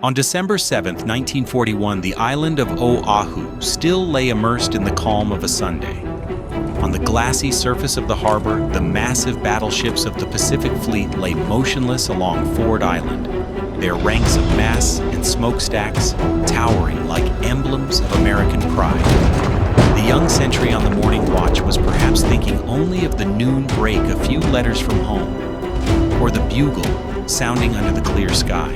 On December 7, 1941, the island of Oʻahu still lay immersed in the calm of a Sunday. On the glassy surface of the harbor, the massive battleships of the Pacific Fleet lay motionless along Ford Island, their ranks of masts and smokestacks towering like emblems of American pride. The young sentry on the morning watch was perhaps thinking only of the noon break a few letters from home, or the bugle sounding under the clear sky.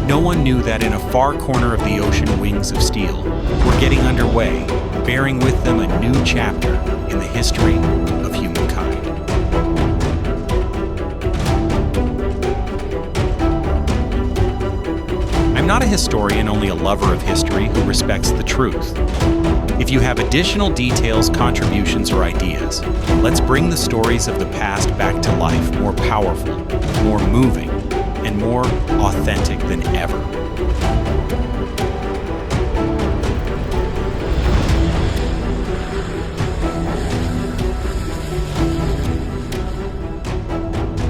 No one knew that in a far corner of the ocean, wings of steel were getting underway, bearing with them a new chapter in the history of humankind. I'm not a historian, only a lover of history who respects the truth. If you have additional details, contributions, or ideas, let's bring the stories of the past back to life, more powerful, more moving, and more authentic than ever.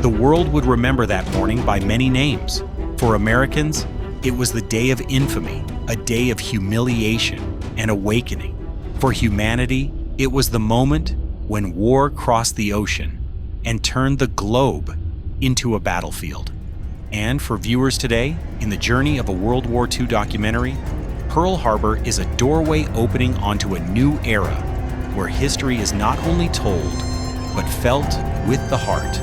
The world would remember that morning by many names. For Americans, it was the day of infamy, a day of humiliation and awakening. For humanity, it was the moment when war crossed the ocean and turned the globe into a battlefield. And for viewers today, in the journey of a World War II documentary, Pearl Harbor is a doorway opening onto a new era where history is not only told, but felt with the heart.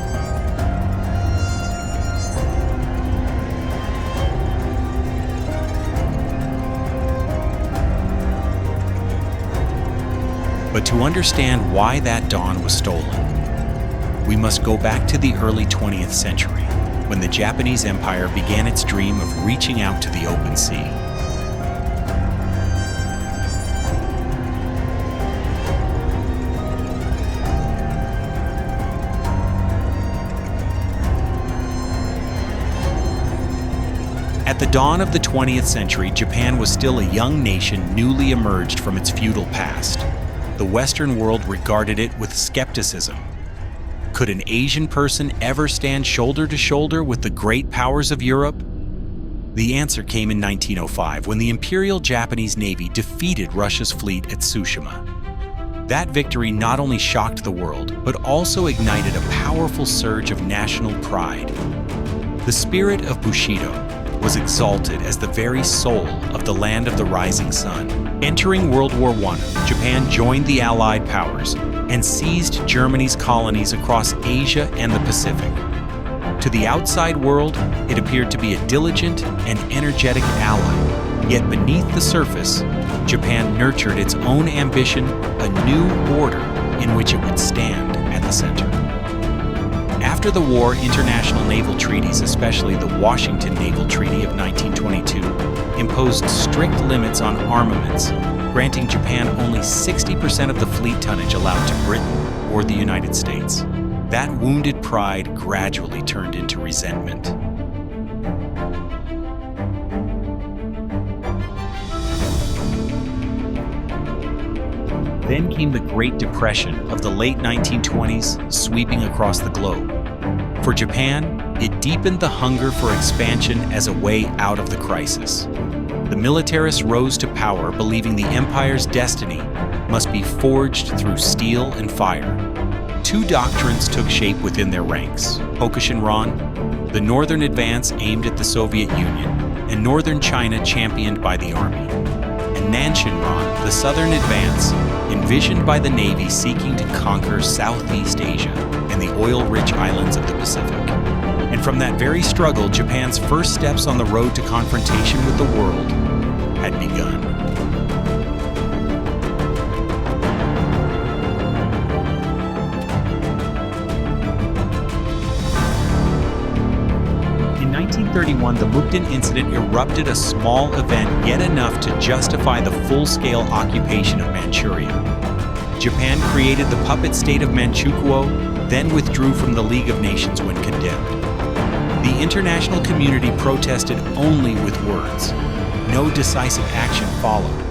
But to understand why that dawn was stolen, we must go back to the early 20th century, when the Japanese Empire began its dream of reaching out to the open sea. At the dawn of the 20th century, Japan was still a young nation newly emerged from its feudal past. The Western world regarded it with skepticism. Could an Asian person ever stand shoulder to shoulder with the great powers of Europe? The answer came in 1905, when the Imperial Japanese Navy defeated Russia's fleet at Tsushima. That victory not only shocked the world, but also ignited a powerful surge of national pride. The spirit of bushidō was exalted as the very soul of the land of the rising sun. Entering World War I, Japan joined the Allied powers and seized Germany's colonies across Asia and the Pacific. To the outside world, it appeared to be a diligent and energetic ally. Yet beneath the surface, Japan nurtured its own ambition, a new order in which it would stand at the center. After the war, international naval treaties, especially the Washington Naval Treaty of 1922, imposed strict limits on armaments, granting Japan only 60% of the fleet tonnage allowed to Britain or the United States. That wounded pride gradually turned into resentment. Then came the Great Depression of the late 1920s, sweeping across the globe. For Japan, it deepened the hunger for expansion as a way out of the crisis. The militarists rose to power, believing the empire's destiny must be forged through steel and fire. Two doctrines took shape within their ranks: Hokushinran, the northern advance aimed at the Soviet Union, and northern China championed by the army, and Nanshinran, the southern advance, envisioned by the Navy seeking to conquer Southeast Asia and the oil-rich islands of the Pacific. And from that very struggle, Japan's first steps on the road to confrontation with the world had begun. In 1931, the Mukden Incident erupted, a small event yet enough to justify the full-scale occupation of Manchuria. Japan created the puppet state of Manchukuo, then withdrew from the League of Nations when condemned. The international community protested only with words. No decisive action followed.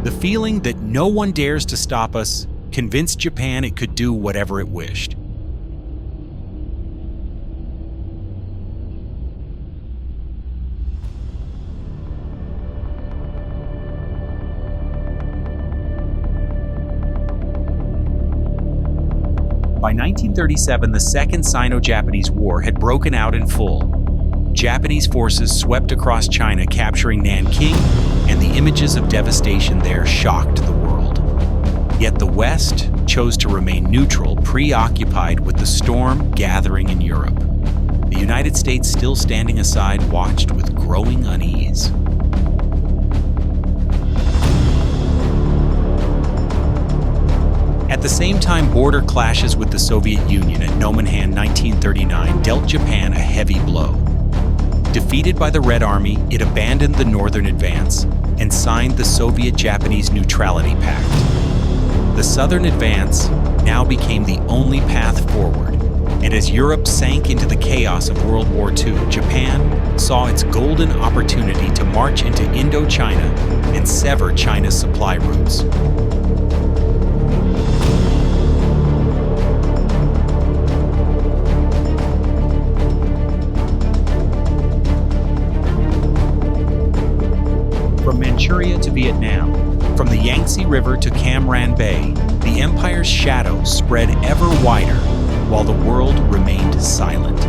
The feeling that no one dares to stop us convinced Japan it could do whatever it wished. By 1937, the Second Sino-Japanese War had broken out in full. Japanese forces swept across China, capturing Nanking, and the images of devastation there shocked the world. Yet the West chose to remain neutral, preoccupied with the storm gathering in Europe. The United States, still standing aside, watched with growing unease. At the same time, border clashes with the Soviet Union at Nomonhan 1939 dealt Japan a heavy blow. Defeated by the Red Army, it abandoned the northern advance and signed the Soviet-Japanese Neutrality Pact. The southern advance now became the only path forward, and as Europe sank into the chaos of World War II, Japan saw its golden opportunity to march into Indochina and sever China's supply routes. From Manchuria to Vietnam, from the Yangtze River to Cam Ranh Bay, the empire's shadow spread ever wider while the world remained silent.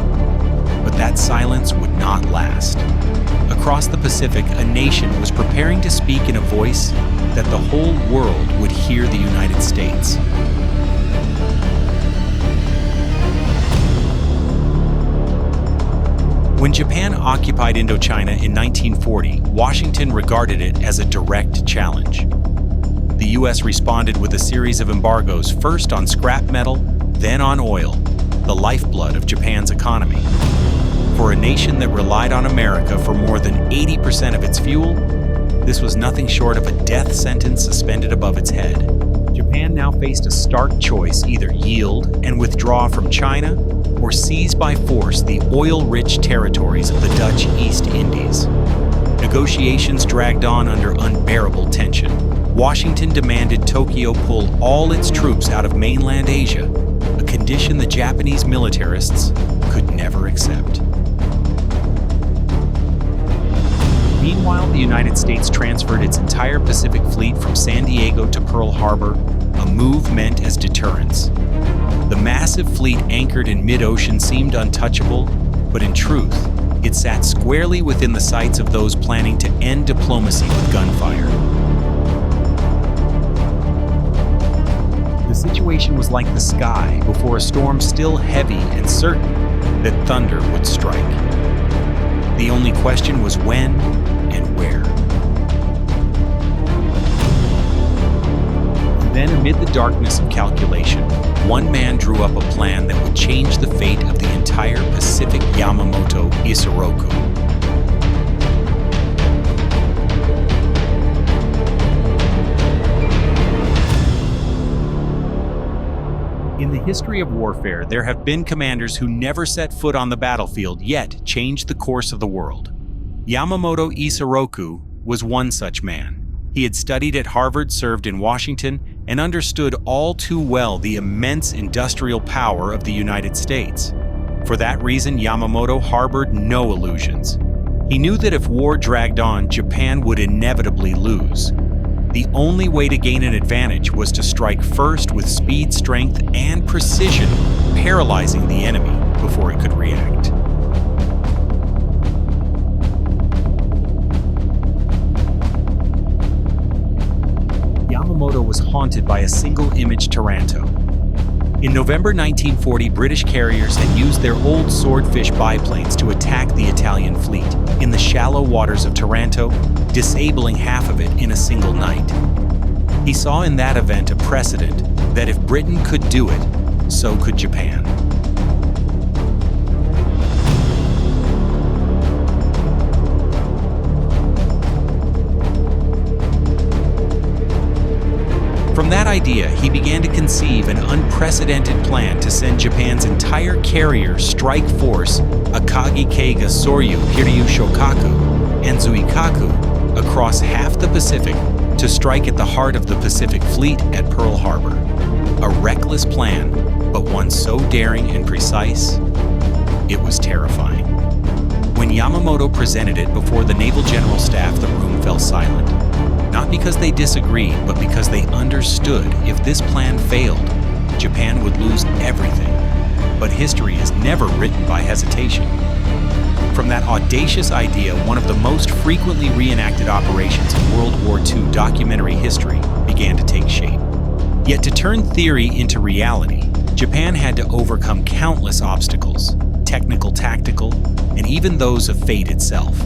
But that silence would not last. Across the Pacific, a nation was preparing to speak in a voice that the whole world would hear: the United States. When Japan occupied Indochina in 1940, Washington regarded it as a direct challenge. The U.S. responded with a series of embargoes, first on scrap metal, then on oil, the lifeblood of Japan's economy. For a nation that relied on America for more than 80% of its fuel, this was nothing short of a death sentence suspended above its head. Japan now faced a stark choice: either yield and withdraw from China, or seize by force the oil-rich territories of the Dutch East Indies. Negotiations dragged on under unbearable tension. Washington demanded Tokyo pull all its troops out of mainland Asia, a condition the Japanese militarists could never accept. Meanwhile, the United States transferred its entire Pacific Fleet from San Diego to Pearl Harbor, a move meant as deterrence. The massive fleet anchored in mid-ocean seemed untouchable, but in truth, it sat squarely within the sights of those planning to end diplomacy with gunfire. The situation was like the sky before a storm, still heavy and certain that thunder would strike. The only question was when and where. Then, amid the darkness of calculation, one man drew up a plan that would change the fate of the entire Pacific: Yamamoto Isoroku. In the history of warfare, there have been commanders who never set foot on the battlefield, yet changed the course of the world. Yamamoto Isoroku was one such man. He had studied at Harvard, served in Washington, and understood all too well the immense industrial power of the United States. For that reason, Yamamoto harbored no illusions. He knew that if war dragged on, Japan would inevitably lose. The only way to gain an advantage was to strike first with speed, strength, and precision, paralyzing the enemy before it could react. Yamamoto was haunted by a single-image Taranto. In November 1940, British carriers had used their old swordfish biplanes to attack the Italian fleet in the shallow waters of Taranto, disabling half of it in a single night. He saw in that event a precedent that if Britain could do it, so could Japan. From that idea, he began to conceive an unprecedented plan to send Japan's entire carrier strike force, Akagi Keiga Soryu Hiryu Shokaku, and Zuikaku, across half the Pacific to strike at the heart of the Pacific Fleet at Pearl Harbor. A reckless plan, but one so daring and precise, it was terrifying. When Yamamoto presented it before the Naval General Staff, the room fell silent. Not because they disagreed, but because they understood if this plan failed, Japan would lose everything. But history is never written by hesitation. From that audacious idea, one of the most frequently reenacted operations in World War II documentary history began to take shape. Yet to turn theory into reality, Japan had to overcome countless obstacles, technical, tactical, and even those of fate itself.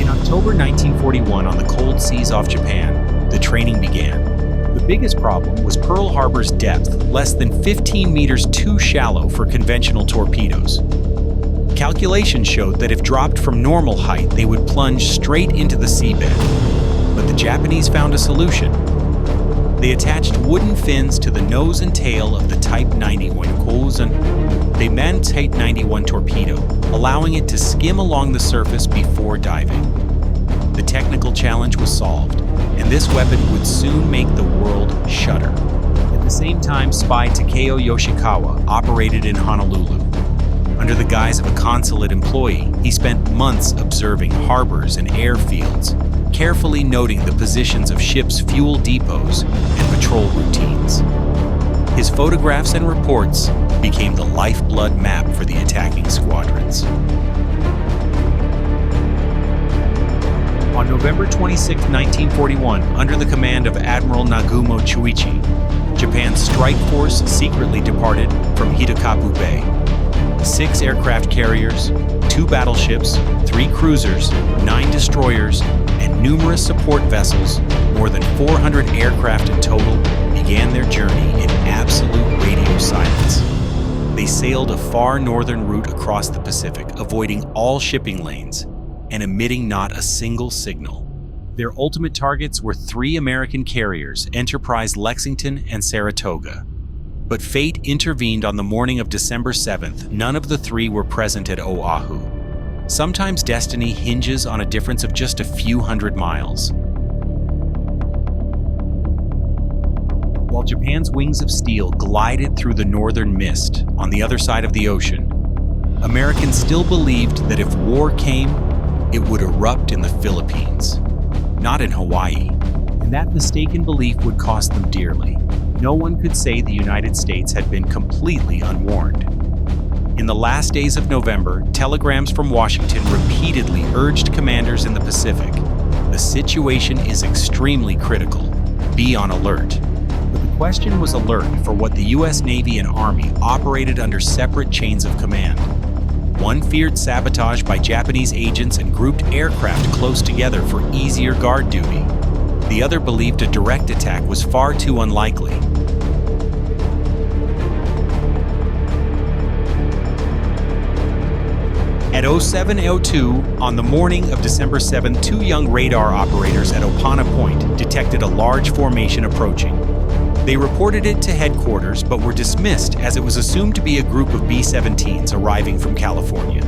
In October 1941, on the cold seas off Japan, the training began. The biggest problem was Pearl Harbor's depth, less than 15 meters too shallow for conventional torpedoes. Calculations showed that if dropped from normal height, they would plunge straight into the seabed. But the Japanese found a solution. They attached wooden fins to the nose and tail of the Type 91 Kouzen. They manned Type 91 torpedo, allowing it to skim along the surface before diving. The technical challenge was solved, and this weapon would soon make the world shudder. At the same time, spy Takeo Yoshikawa operated in Honolulu. Under the guise of a consulate employee, he spent months observing harbors and airfields, carefully noting the positions of ships' fuel depots and patrol routines. His photographs and reports became the lifeblood map for the attacking squadrons. On November 26, 1941, under the command of Admiral Nagumo Chuichi, Japan's strike force secretly departed from Hitakapu Bay. 6 aircraft carriers, 2 battleships, 3 cruisers, 9 destroyers, and numerous support vessels, more than 400 aircraft in total, began their journey in absolute radio silence. They sailed a far northern route across the Pacific, avoiding all shipping lanes and emitting not a single signal. Their ultimate targets were 3 American carriers, Enterprise Lexington and Saratoga. But fate intervened on the morning of December 7th. None of the 3 were present at Oʻahu. Sometimes destiny hinges on a difference of just a few hundred miles. While Japan's wings of steel glided through the northern mist on the other side of the ocean, Americans still believed that if war came, it would erupt in the Philippines, not in Hawaii. And that mistaken belief would cost them dearly. No one could say the United States had been completely unwarned. In the last days of November, telegrams from Washington repeatedly urged commanders in the Pacific, the situation is extremely critical. Be on alert. But the question was alert for what the U.S. Navy and Army operated under separate chains of command. One feared sabotage by Japanese agents and grouped aircraft close together for easier guard duty. The other believed a direct attack was far too unlikely. At 07:02 on the morning of December 7, 2 young radar operators at Opana Point detected a large formation approaching. They reported it to headquarters, but were dismissed as it was assumed to be a group of B-17s arriving from California.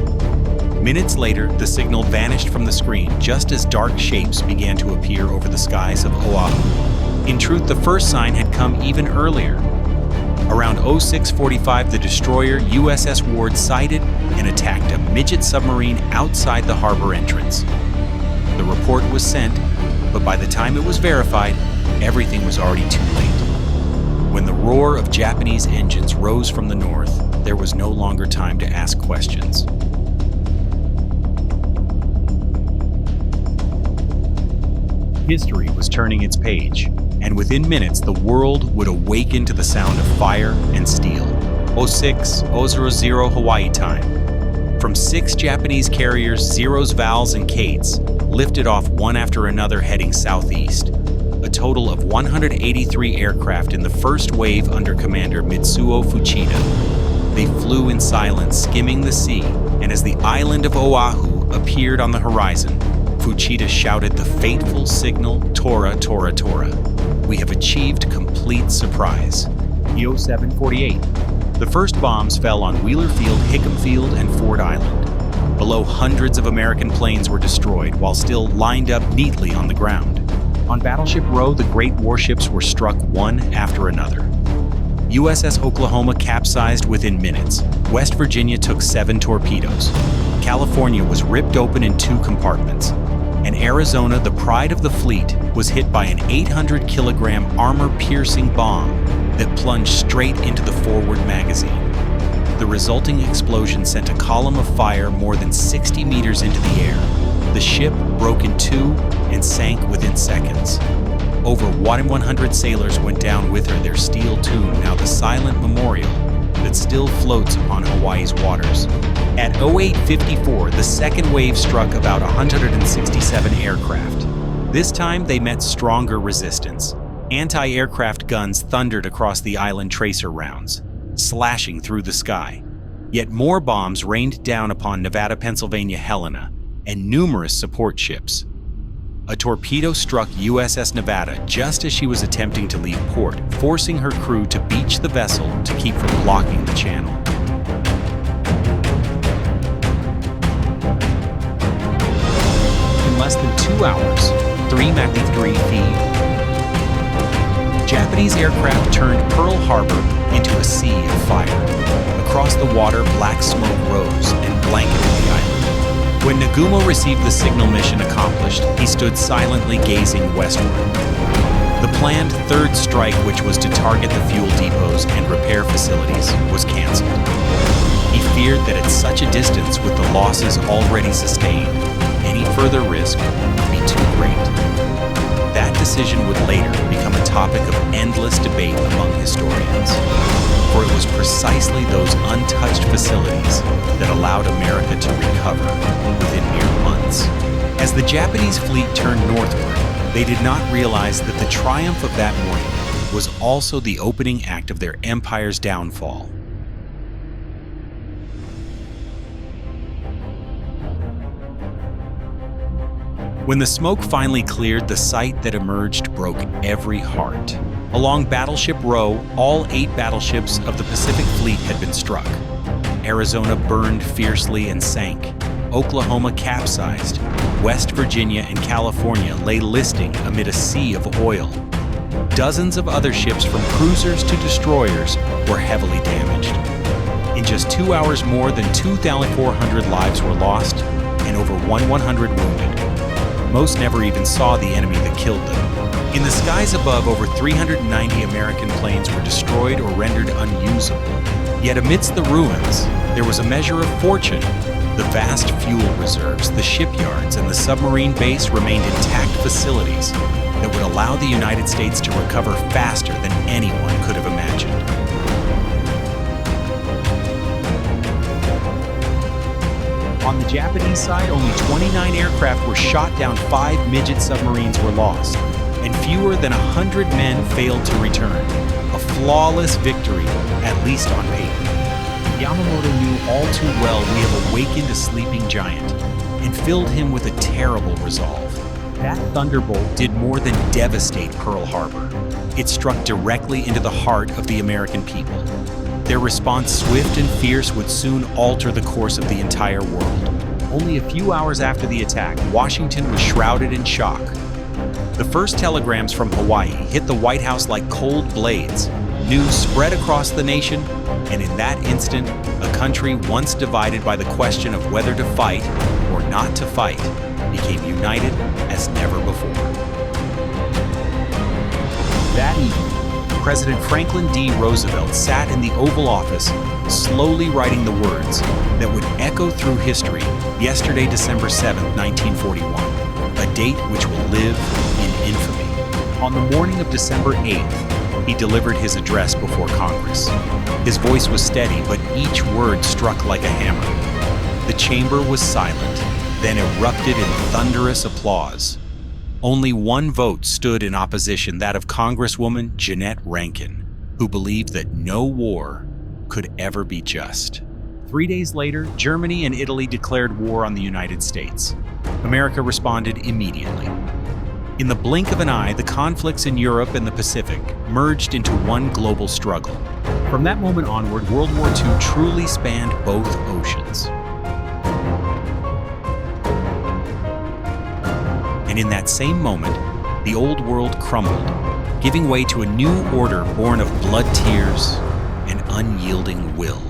Minutes later, the signal vanished from the screen just as dark shapes began to appear over the skies of Oʻahu. In truth, the first sign had come even earlier. Around 06:45, the destroyer USS Ward sighted and attacked a midget submarine outside the harbor entrance. The report was sent, but by the time it was verified, everything was already too late. When the roar of Japanese engines rose from the north, there was no longer time to ask questions. History was turning its page, and within minutes the world would awaken to the sound of fire and steel. 06:00 Hawaii time. From 6 Japanese carriers, Zeros, Vals, and Kates, lifted off one after another heading southeast. A total of 183 aircraft in the first wave under Commander Mitsuo Fuchida. They flew in silence, skimming the sea, and as the island of Oʻahu appeared on the horizon, Fuchida shouted the fateful signal, Tora, Tora, Tora. We have achieved complete surprise. EO 748. The first bombs fell on Wheeler Field, Hickam Field, and Ford Island. Below, hundreds of American planes were destroyed while still lined up neatly on the ground. On Battleship Row, the great warships were struck one after another. USS Oklahoma capsized within minutes. West Virginia took 7 torpedoes. California was ripped open in 2 compartments. And Arizona, the pride of the fleet, was hit by an 800-kilogram armor-piercing bomb that plunged straight into the forward magazine. The resulting explosion sent a column of fire more than 60 meters into the air. The ship broke in 2 and sank within seconds. Over 100 sailors went down with her, their steel tomb now the silent memorial that still floats upon Hawaii's waters. At 08:54, the second wave struck about 167 aircraft. This time they met stronger resistance. Anti-aircraft guns thundered across the island tracer rounds, slashing through the sky. Yet more bombs rained down upon Nevada, Pennsylvania, Helena, and numerous support ships. A torpedo struck USS Nevada just as she was attempting to leave port, forcing her crew to beach the vessel to keep from blocking the channel. In less than 2 hours, 3 Mach 3 feet, Japanese aircraft turned Pearl Harbor into a sea of fire. Across the water, black smoke rose and blanketed the island. When Nagumo received the signal mission accomplished, he stood silently gazing westward. The planned third strike, which was to target the fuel depots and repair facilities, was canceled. He feared that at such a distance, with the losses already sustained, any further risk would be too great. That decision would later become a topic of endless debate among historians. For it was precisely those untouched facilities that allowed America to recover within mere months. As the Japanese fleet turned northward, they did not realize that the triumph of that morning was also the opening act of their empire's downfall. When the smoke finally cleared, the sight that emerged broke every heart. Along Battleship Row, all 8 battleships of the Pacific Fleet had been struck. Arizona burned fiercely and sank. Oklahoma capsized. West Virginia and California lay listing amid a sea of oil. Dozens of other ships, from cruisers to destroyers, were heavily damaged. In just 2 hours, more than 2,400 lives were lost and over 100 wounded. Most never even saw the enemy that killed them. In the skies above, over 390 American planes were destroyed or rendered unusable. Yet amidst the ruins, there was a measure of fortune. The vast fuel reserves, the shipyards, and the submarine base remained intact facilities that would allow the United States to recover faster than anyone could have imagined. On the Japanese side, only 29 aircraft were shot down, 5 midget submarines were lost, and fewer than 100 men failed to return. A flawless victory, at least on paper. Yamamoto knew all too well we have awakened a sleeping giant, and filled him with a terrible resolve. That thunderbolt did more than devastate Pearl Harbor. It struck directly into the heart of the American people. Their response, swift and fierce, would soon alter the course of the entire world. Only a few hours after the attack, Washington was shrouded in shock. The first telegrams from Hawaii hit the White House like cold blades. News spread across the nation, and in that instant, a country once divided by the question of whether to fight or not to fight became united as never before. That evening, President Franklin D. Roosevelt sat in the Oval Office, slowly writing the words that would echo through history, yesterday, December 7, 1941, a date which will live in infamy. On the morning of December 8th, he delivered his address before Congress. His voice was steady, but each word struck like a hammer. The chamber was silent, then erupted in thunderous applause. Only one vote stood in opposition, that of Congresswoman Jeannette Rankin, who believed that no war could ever be just. 3 days later, Germany and Italy declared war on the United States. America responded immediately. In the blink of an eye, the conflicts in Europe and the Pacific merged into one global struggle. From that moment onward, World War II truly spanned both oceans. And in that same moment, the old world crumbled, giving way to a new order born of blood, tears, and unyielding will.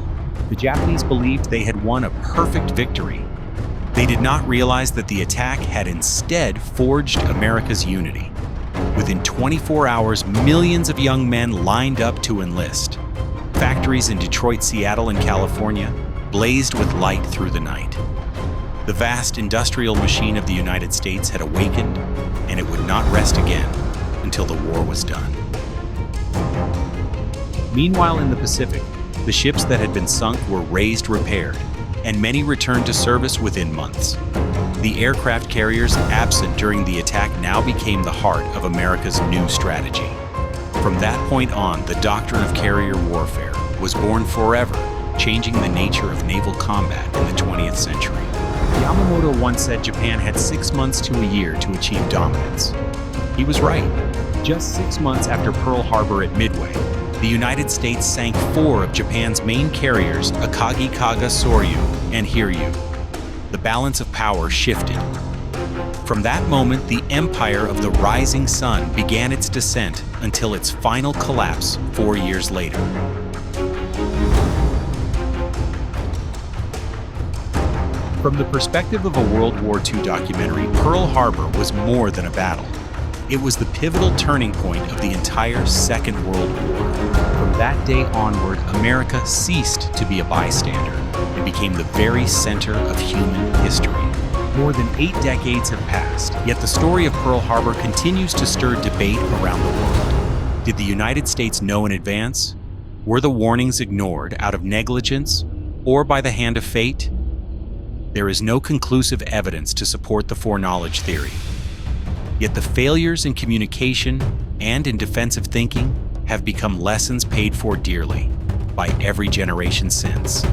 The Japanese believed they had won a perfect victory. They did not realize that the attack had instead forged America's unity. Within 24 hours, millions of young men lined up to enlist. Factories in Detroit, Seattle, and California blazed with light through the night. The vast industrial machine of the United States had awakened, and it would not rest again until the war was done. Meanwhile, in the Pacific, the ships that had been sunk were raised, repaired, and many returned to service within months. The aircraft carriers absent during the attack now became the heart of America's new strategy. From that point on, the doctrine of carrier warfare was born forever, changing the nature of naval combat in the 20th century. Yamamoto once said Japan had 6 months to a year to achieve dominance. He was right. Just 6 months after Pearl Harbor at Midway, the United States sank 4 of Japan's main carriers, Akagi, Kaga, Soryu, and Hiryu. The balance of power shifted. From that moment, the empire of the rising sun began its descent until its final collapse 4 years later. From the perspective of a World War II documentary, Pearl Harbor was more than a battle. It was the pivotal turning point of the entire Second World War. From that day onward, America ceased to be a bystander and became the very center of human history. More than 8 decades have passed, yet the story of Pearl Harbor continues to stir debate around the world. Did the United States know in advance? Were the warnings ignored out of negligence or by the hand of fate? There is no conclusive evidence to support the foreknowledge theory. Yet the failures in communication and in defensive thinking have become lessons paid for dearly by every generation since.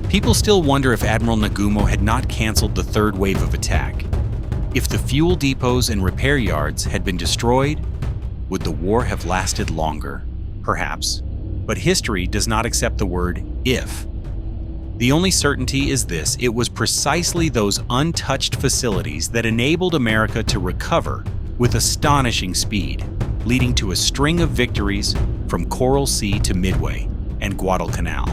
People still wonder if Admiral Nagumo had not canceled the third wave of attack. If the fuel depots and repair yards had been destroyed, would the war have lasted longer? Perhaps. But history does not accept the word if. The only certainty is this: it was precisely those untouched facilities that enabled America to recover with astonishing speed, leading to a string of victories from Coral Sea to Midway and Guadalcanal.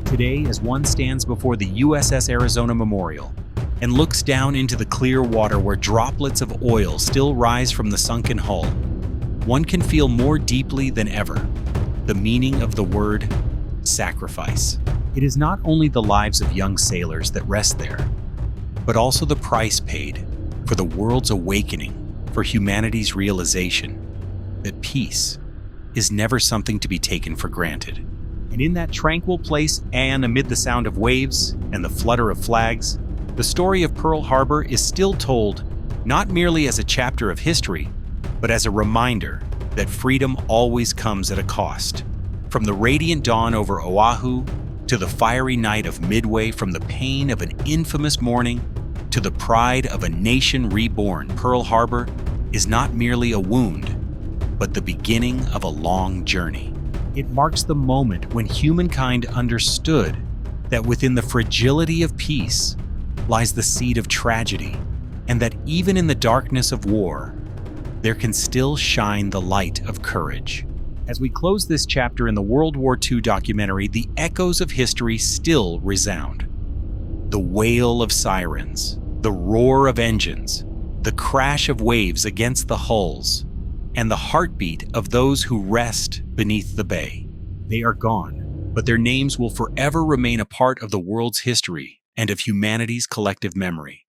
Today, as one stands before the USS Arizona Memorial and looks down into the clear water where droplets of oil still rise from the sunken hull, one can feel more deeply than ever the meaning of the word sacrifice. It is not only the lives of young sailors that rest there, but also the price paid for the world's awakening, for humanity's realization that peace is never something to be taken for granted. And in that tranquil place, and amid the sound of waves and the flutter of flags, the story of Pearl Harbor is still told not merely as a chapter of history, but as a reminder that freedom always comes at a cost. From the radiant dawn over Oʻahu to the fiery night of Midway, from the pain of an infamous morning to the pride of a nation reborn, Pearl Harbor is not merely a wound, but the beginning of a long journey. It marks the moment when humankind understood that within the fragility of peace lies the seed of tragedy, and that even in the darkness of war, there can still shine the light of courage. As we close this chapter in the World War II documentary, the echoes of history still resound. The wail of sirens, the roar of engines, the crash of waves against the hulls, and the heartbeat of those who rest beneath the bay. They are gone, but their names will forever remain a part of the world's history and of humanity's collective memory.